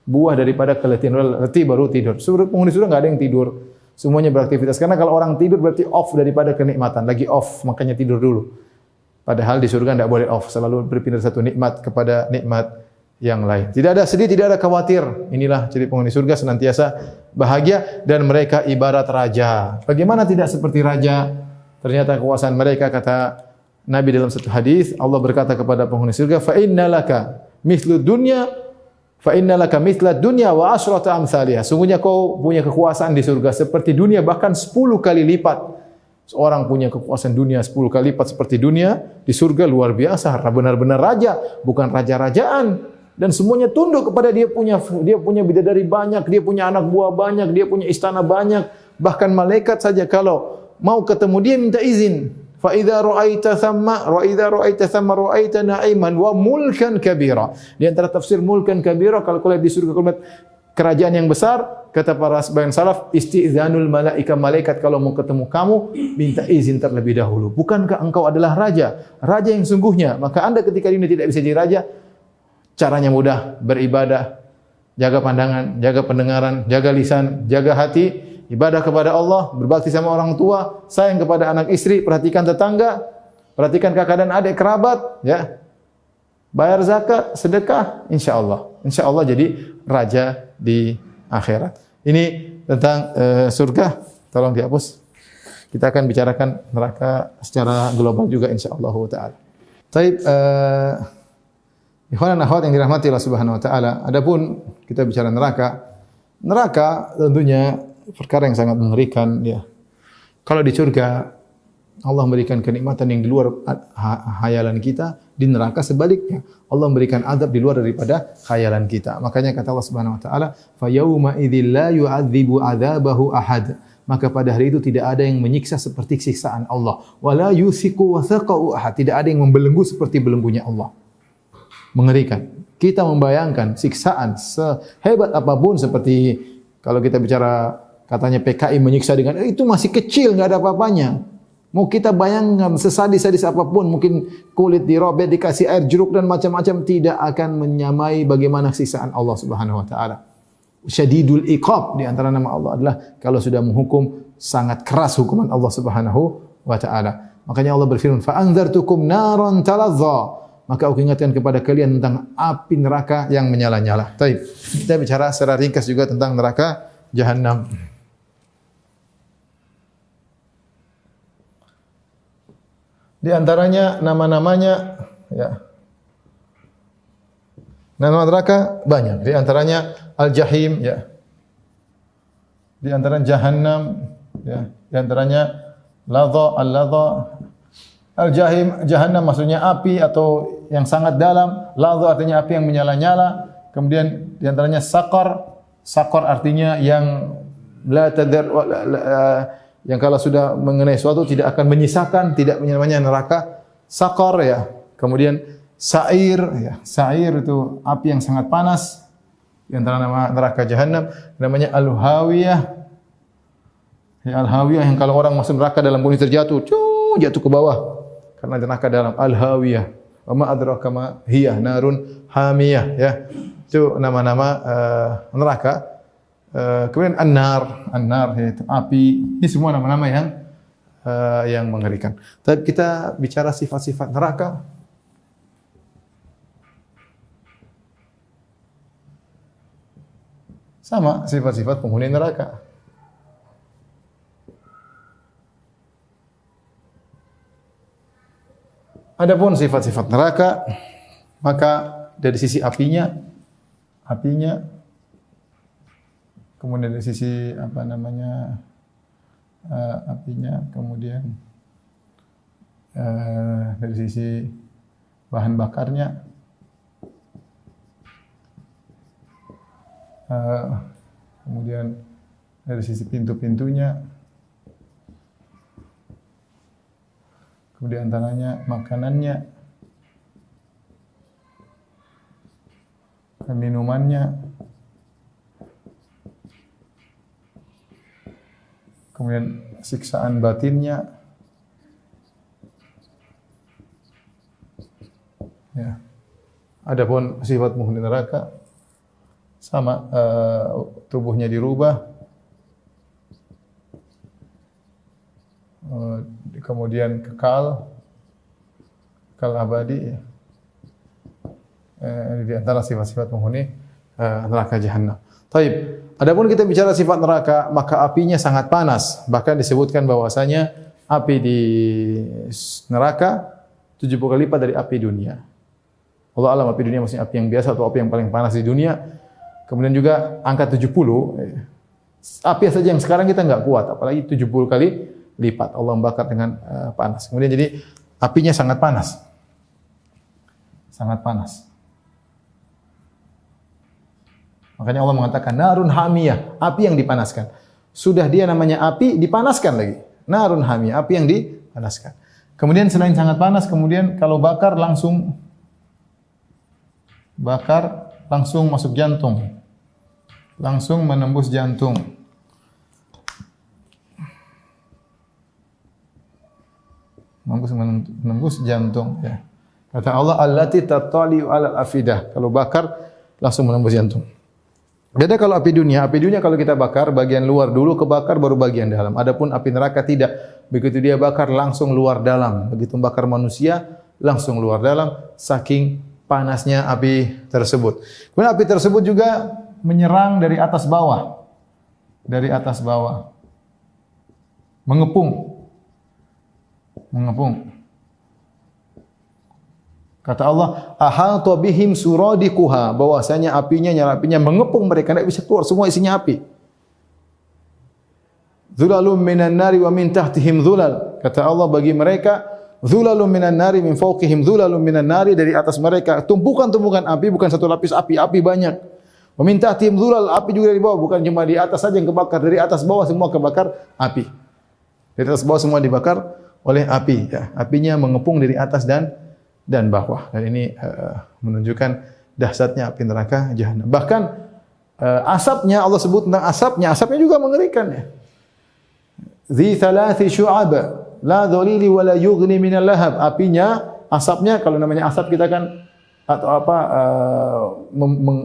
buah daripada keletihan. Letih baru tidur. Penghuni surga enggak ada yang tidur. Semuanya beraktivitas. Karena kalau orang tidur berarti off daripada kenikmatan. Lagi off, makanya tidur dulu. Padahal di surga tidak boleh off. Selalu berpindah satu nikmat kepada nikmat yang lain. Tidak ada sedih, tidak ada khawatir. Inilah ciri penghuni surga, senantiasa bahagia dan mereka ibarat raja. Bagaimana tidak seperti raja? Ternyata kekuasaan mereka, kata Nabi dalam satu hadis, Allah berkata kepada penghuni surga, "Fa innalaka mithlu dunya fa innalaka mithla dunya wa asyrata amsalihha." Sungguhnya kau punya kekuasaan di surga seperti dunia, bahkan 10 kali lipat. Seorang punya kekuasaan dunia 10 kali lipat seperti dunia, di surga luar biasa, benar-benar raja, bukan raja-rajaan. Dan semuanya tunduk kepada dia punya bidadari banyak, dia punya anak buah banyak, dia punya istana banyak. Bahkan malaikat saja kalau mau ketemu dia minta izin. Fa idza ra'aita thamma ra'aita na'iman wa mulkan kabira. Di antara tafsir mulkan kabira, kalau kau lihat di surga, kalau lihat kerajaan yang besar, kata para sebagian salaf, isti'zanul malaika, malaikat kalau mau ketemu kamu minta izin terlebih dahulu. Bukankah engkau adalah raja, raja yang sungguhnya? Maka Anda ketika ini tidak bisa jadi raja, caranya mudah, beribadah, jaga pandangan, jaga pendengaran, jaga lisan, jaga hati, ibadah kepada Allah, berbakti sama orang tua, sayang kepada anak istri, perhatikan tetangga, perhatikan kakak dan adik kerabat, ya. Bayar zakat, sedekah, insyaallah jadi raja di akhirat. Ini tentang surga, tolong dihapus. Kita akan bicarakan neraka secara global juga insyaallah taala. Baik, ikhwan dan akhwat yang dirahmati Allah Subhanahu wa taala, adapun kita bicara neraka, neraka tentunya perkara yang sangat mengerikan, ya. Kalau di surga Allah memberikan kenikmatan yang di luar khayalan kita, di neraka sebaliknya Allah memberikan azab di luar daripada khayalan kita. Makanya kata Allah Subhanahu wa taala, "Fa yauma idzil la yu'adzibu 'adzabahu ahad." Maka pada hari itu tidak ada yang menyiksa seperti siksaan Allah. Wala yusiku wathaqa'u ahad. Tidak ada yang membelenggu seperti belenggunya Allah. Mengerikan. Kita membayangkan siksaan sehebat apapun, seperti kalau kita bicara katanya PKI menyiksa dengan itu masih kecil, enggak ada apa-apanya. Mau kita bayangkan sesadis-sadis apapun, mungkin kulit dirobek, dikasih air jeruk dan macam-macam, tidak akan menyamai bagaimana siksaan Allah Subhanahu wa taala. Syadidul iqab, di antara nama Allah adalah kalau sudah menghukum sangat keras hukuman Allah Subhanahu wa taala. Makanya Allah berfirman, "Fa anzartukum naran talazza." Maka aku ingatkan kepada kalian tentang api neraka yang menyala-nyala. Baik, kita bicara secara ringkas juga tentang neraka Jahannam. Di antaranya nama-namanya, ya. Nama neraka banyak. Di antaranya Al-Jahim, ya. Di antaranya Jahannam, ya. Di antaranya Ladha, Al-Ladha. Al-Jahim, Jahannam maksudnya api atau yang sangat dalam. Ladha artinya api yang menyala-nyala. Kemudian di antaranya Saqar. Saqar artinya yang la tadar, yang kalau sudah mengenai suatu tidak akan menyisakan, tidak namanya neraka Saqar, ya. Kemudian Sa'ir, ya. Sa'ir itu api yang sangat panas. Di antara nama neraka Jahannam namanya Al-Hawiyah. Ya, Al-Hawiyah yang kalau orang masuk neraka dalam bunyi terjatuh, jatuh ke bawah. Karena neraka dalam Al-Hawiyah. Wa ma adraka ma hiya narun hamiyah, ya. Itu nama-nama neraka. Kemudian An-Nar yaitu api. Ini semua nama-nama yang mengerikan. Tapi kita bicara sifat-sifat neraka. Sama sifat-sifat penghuni neraka. Adapun sifat-sifat neraka, maka dari sisi apinya kemudian dari sisi apa namanya apinya, kemudian dari sisi bahan bakarnya, kemudian dari sisi pintu-pintunya, kemudian antaranya makanannya, minumannya, kemudian siksaan batinnya, ya. Adapun sifat penghuni neraka sama, tubuhnya dirubah, kemudian kekal abadi, ya. Di antara sifat-sifat penghuni neraka jahanam. Taib. Adapun kita bicara sifat neraka, maka apinya sangat panas. Bahkan disebutkan bahwasanya api di neraka 70 kali lipat dari api dunia. Allah alam api dunia maksudnya api yang biasa atau api yang paling panas di dunia. Kemudian juga angka 70, api saja yang sekarang kita enggak kuat, apalagi 70 kali lipat Allah membakar dengan panas. Kemudian jadi apinya sangat panas. Sangat panas. Makanya Allah mengatakan narun hamiyah, api yang dipanaskan. Sudah dia namanya api, dipanaskan lagi. Narun hamiyah, api yang dipanaskan. Kemudian selain sangat panas, kemudian kalau bakar langsung masuk jantung. Langsung menembus jantung. Menembus jantung, ya. Kata Allah, allati tattali'u 'alal afidah. Kalau bakar langsung menembus jantung. Beda kalau api dunia kalau kita bakar bagian luar dulu kebakar baru bagian dalam. Adapun api neraka tidak. Begitu dia bakar langsung luar dalam. Begitu bakar manusia langsung luar dalam saking panasnya api tersebut. Kemudian api tersebut juga menyerang dari atas bawah. Dari atas bawah. Mengepung. Kata Allah, ahata bihim suradikuha, bahwasanya nyala apinya mengepung mereka, tidak bisa keluar, semua isinya api. Dhulalum minan nari wa min tahtihim dhulal. Kata Allah bagi mereka, dhulalum minan nari min fawqihim dhulalum minan nari, dari atas mereka tumpukan-tumpukan api, bukan satu lapis api banyak. Wa min tahtihim dhulal, api juga dari bawah, bukan cuma di atas saja yang kebakar, dari atas bawah semua kebakar api. Dari atas bawah semua dibakar oleh api, ya. Apinya mengepung dari atas dan bawah. Dan ini menunjukkan dahsyatnya api neraka jahanam. Bahkan asapnya, Allah sebut tentang asapnya juga mengerikan, ya. Dzi thalathi syu'ab la dhalili wa la yughni minal lahab. Apinya, asapnya, kalau namanya asap kita kan atau apa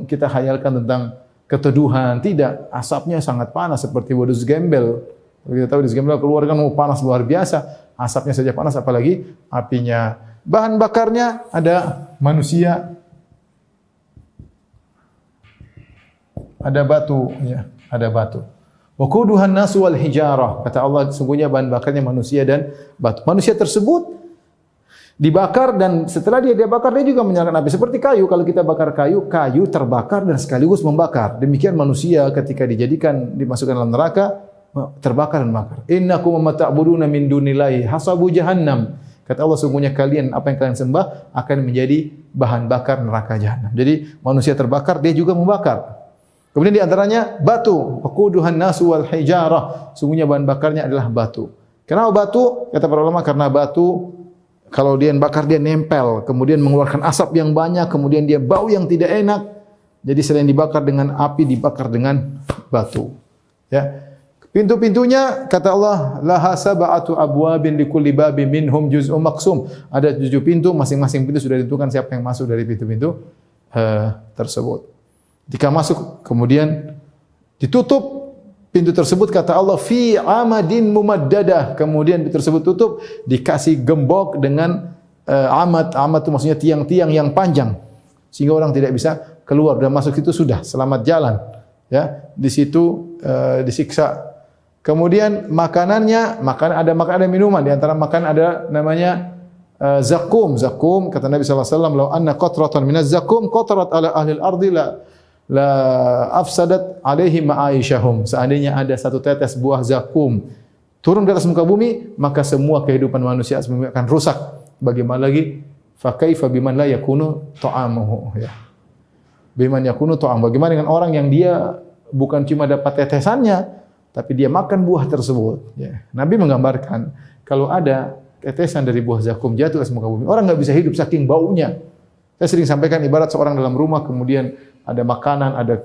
kita khayalkan tentang keteduhan, tidak. Asapnya sangat panas seperti wadus gembel. Kita tahu wadus gembel keluarkan panas luar biasa. Asapnya saja panas, apalagi apinya. Bahan bakarnya ada manusia, ada batu, ya, ada batu. Waquduhan nasu wal hijarah. Kata Allah, sungguhnya bahan bakarnya manusia dan batu. Manusia tersebut dibakar dan setelah dia bakar dia juga menyalakan api. Seperti kayu, kalau kita bakar kayu terbakar dan sekaligus membakar. Demikian manusia ketika dimasukkan dalam neraka, terbakar dan bakar. Innakum ma ta'buduna min dunillahi hasabu jahannam. Kata Allah, sungguhnya kalian, apa yang kalian sembah akan menjadi bahan bakar neraka jahanam. Jadi manusia terbakar, dia juga membakar. Kemudian di antaranya batu, waquduhan nasu wal hijarah. Sungguhnya bahan bakarnya adalah batu. Kenapa batu? Kata para ulama, karena batu kalau dia bakar dia nempel, kemudian mengeluarkan asap yang banyak, kemudian dia bau yang tidak enak. Jadi selain dibakar dengan api, dibakar dengan batu. Ya. Pintu-pintunya kata Allah, laha sab'atu abwabin likulli babin minhum juz'un maqsum. Ada 7 pintu, masing-masing pintu sudah ditentukan siapa yang masuk dari pintu-pintu tersebut. Jika masuk kemudian ditutup pintu tersebut, kata Allah, fi amadin mumaddadah. Kemudian pintu tersebut tutup, dikasih gembok dengan amad. Amad itu maksudnya tiang-tiang yang panjang sehingga orang tidak bisa keluar. Dan masuk itu sudah selamat jalan. Ya, di situ disiksa. Kemudian makanannya, ada minuman. Di antara makan ada namanya zakum. Zakum, kata Nabi sallallahu alaihi wasallam, "Law anna qatratan minaz zakum qatarat ala ahli al-ardi la afsadat alaihim ma'aishahum. Seandainya ada satu tetes buah zakum turun ke atas muka bumi, maka semua kehidupan manusia akan rusak. Bagaimana lagi? Fa kaifa biman la yakunu ta'amuhu, ya. Biman yakunu ta'am. Bagaimana dengan orang yang dia bukan cuma dapat tetesannya, tapi dia makan buah tersebut, ya. Nabi menggambarkan kalau ada tetesan dari buah zakum jatuh ke atas muka bumi, orang enggak bisa hidup saking baunya. Saya sering sampaikan ibarat seorang dalam rumah, kemudian ada makanan, ada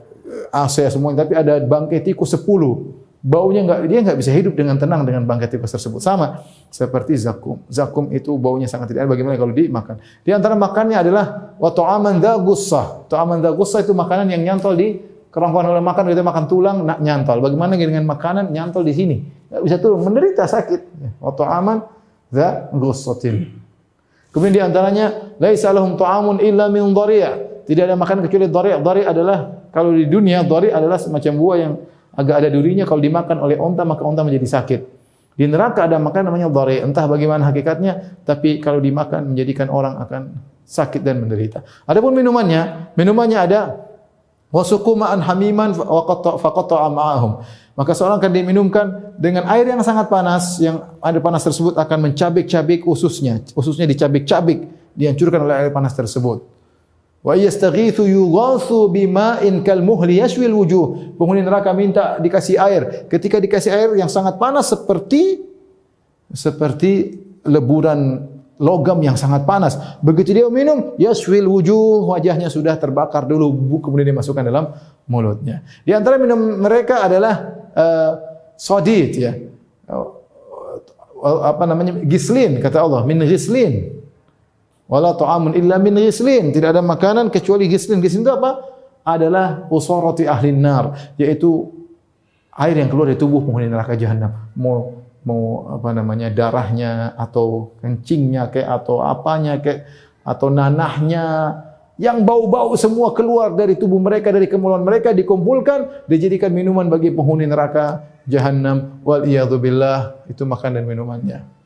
AC semuanya, tapi ada bangkai tikus 10. Baunya dia enggak bisa hidup dengan tenang dengan bangkai tikus tersebut. Sama seperti zakum. Zakum itu baunya sangat tidak enak. Bagaimana kalau dimakan? Di antara makannya adalah wa ta'aman dza gussah. Ta'aman dza gussah itu makanan yang nyantol di kerongkongan. Kalau makan kita makan tulang nyantol. Bagaimana dengan makanan nyantol di sini? Enggak bisa turun, menderita sakit. Wa ta'aman dza gussatin. Kemudian di antaranya laisa lahum ta'amun illa min dhari'. Tidak ada makanan kecuali dhari'. Dhari' adalah kalau di dunia dhari' adalah semacam buah yang agak ada durinya, kalau dimakan oleh onta maka onta menjadi sakit. Di neraka ada makanan namanya dhari'. Entah bagaimana hakikatnya, tapi kalau dimakan menjadikan orang akan sakit dan menderita. Adapun minumannya ada wasuqu ma'an hamiman faqata'a ma'ahum. Maka seorang akan diminumkan dengan air yang sangat panas, yang ada panas tersebut akan mencabik-cabik ususnya dicabik-cabik, dihancurkan oleh air panas tersebut. Wa yastaghithu yughathu bima'in kalmuhli yashwil wujuh. Penghuni neraka minta dikasih air. Ketika dikasih air yang sangat panas seperti leburan logam yang sangat panas. Begitu dia minum, yashwil wujuh, wajahnya sudah terbakar dulu, kemudian dimasukkan dalam mulutnya. Di antara minum mereka adalah sadid, ya. Gislin, kata Allah, min gislin. Wala ta'amun illa min ghislin. Tidak ada makanan kecuali ghislin. Ghislin itu apa? Adalah usarati ahlin nar, yaitu air yang keluar dari tubuh penghuni neraka jahanam. Mau darahnya atau kencingnya atau apanya atau nanahnya yang bau-bau semua keluar dari tubuh mereka, dari kemuluan mereka, dikumpulkan, dijadikan minuman bagi penghuni neraka jahanam. Wal iyadzu billah, itu makan dan minumannya.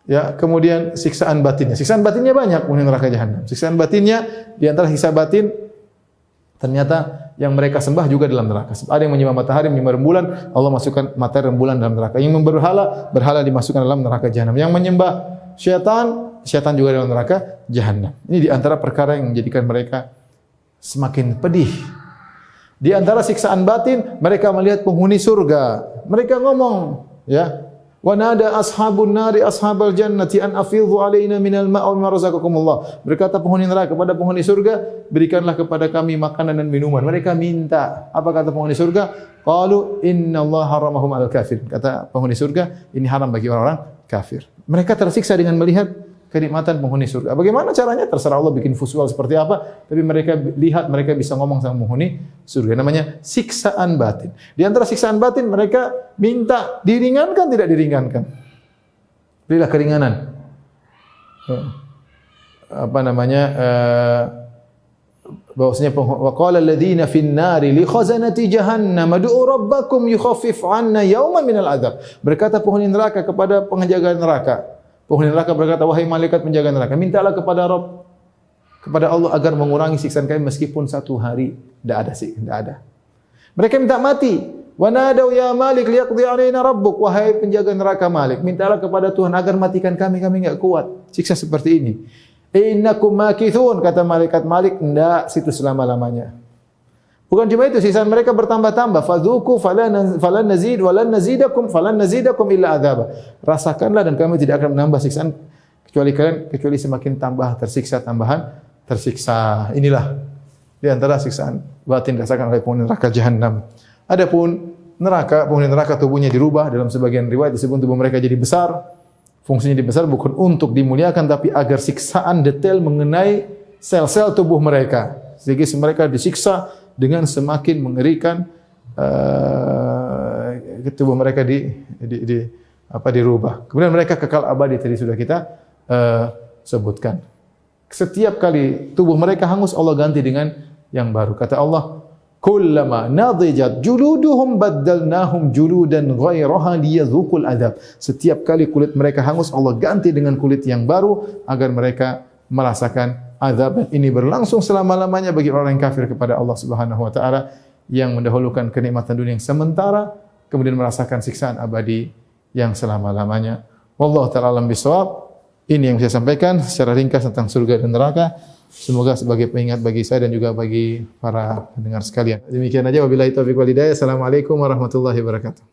Ya, kemudian siksaan batinnya. Siksaan batinnya banyak penghuni neraka jahanam. Siksaan batinnya, di antara siksa batin ternyata yang mereka sembah juga dalam neraka. Ada yang menyembah matahari, menyembah rembulan, Allah masukkan matahari rembulan dalam neraka. Yang berhala dimasukkan dalam neraka jahanam. Yang menyembah syaitan juga dalam neraka jahanam. Ini di antara perkara yang menjadikan mereka semakin pedih. Di antara siksaan batin, mereka melihat penghuni surga. Mereka ngomong, ya, wa nada ashabun nari ashabal jannati an afidhu alaina minal ma'i mimma razaqakumullah. Berkata penghuni neraka kepada penghuni surga, berikanlah kepada kami makanan dan minuman. Mereka minta. Apa kata penghuni surga? Qalu innallaha haramahum al kafir. Kata penghuni surga, ini haram bagi orang-orang kafir. Mereka tersiksa dengan melihat kenikmatan penghuni surga. Bagaimana caranya? Terserah Allah bikin visual seperti apa, tapi mereka lihat, mereka bisa ngomong sama penghuni surga. Namanya siksaan batin. Di antara siksaan batin, mereka minta diringankan, tidak diringankan. Berilah keringanan. Bahwasanya wa qala alladziina fin nari li khazanati jahannam ud'u rabbakum yukhaffif 'anna yawman minal 'adzab. Berkata penghuni neraka kepada penjaga neraka. Penghuni neraka berkata, wahai malaikat penjaga neraka, mintalah kepada Allah agar mengurangi siksaan kami meskipun satu hari. Tidak ada. Mereka minta mati. Wa nadaw ya Malik liyaqdi 'alaina rabbuk. Wahai penjaga neraka Malik, mintalah kepada Tuhan agar matikan kami enggak kuat siksa seperti ini. Innakum makithun, kata malaikat Malik, enggak situ selama-lamanya. Bukan cuma itu, siksaan mereka bertambah-tambah. Fadzuku falan nazidakum illa adzaba. Rasakanlah dan kami tidak akan menambah siksaan kecuali semakin tambah tersiksa, tambahan tersiksa. Inilah di antara siksaan batin dirasakan oleh penghuni neraka jahanam. Adapun neraka, penghuni neraka tubuhnya dirubah, dalam sebagian riwayat disebut tubuh mereka jadi besar. Fungsinya dibesar bukan untuk dimuliakan, tapi agar siksaan detail mengenai sel-sel tubuh mereka. Sehingga mereka disiksa dengan semakin mengerikan, tubuh mereka dirubah. Kemudian mereka kekal abadi, tadi sudah kita sebutkan. Setiap kali tubuh mereka hangus, Allah ganti dengan yang baru. Kata Allah, kullama nadijat juluduhum baddalnahum juludan ghairaha liyadzuqul adzab. Setiap kali kulit mereka hangus, Allah ganti dengan kulit yang baru agar mereka merasakan azab ini berlangsung selama-lamanya bagi orang yang kafir kepada Allah Subhanahu wa taala yang mendahulukan kenikmatan dunia yang sementara kemudian merasakan siksaan abadi yang selama-lamanya. Wallahu taala alam bisawab. Ini yang saya sampaikan secara ringkas tentang surga dan neraka. Semoga sebagai pengingat bagi saya dan juga bagi para pendengar sekalian. Demikian aja, wabillahi taufiq wal hidayah. Assalamualaikum warahmatullahi wabarakatuh.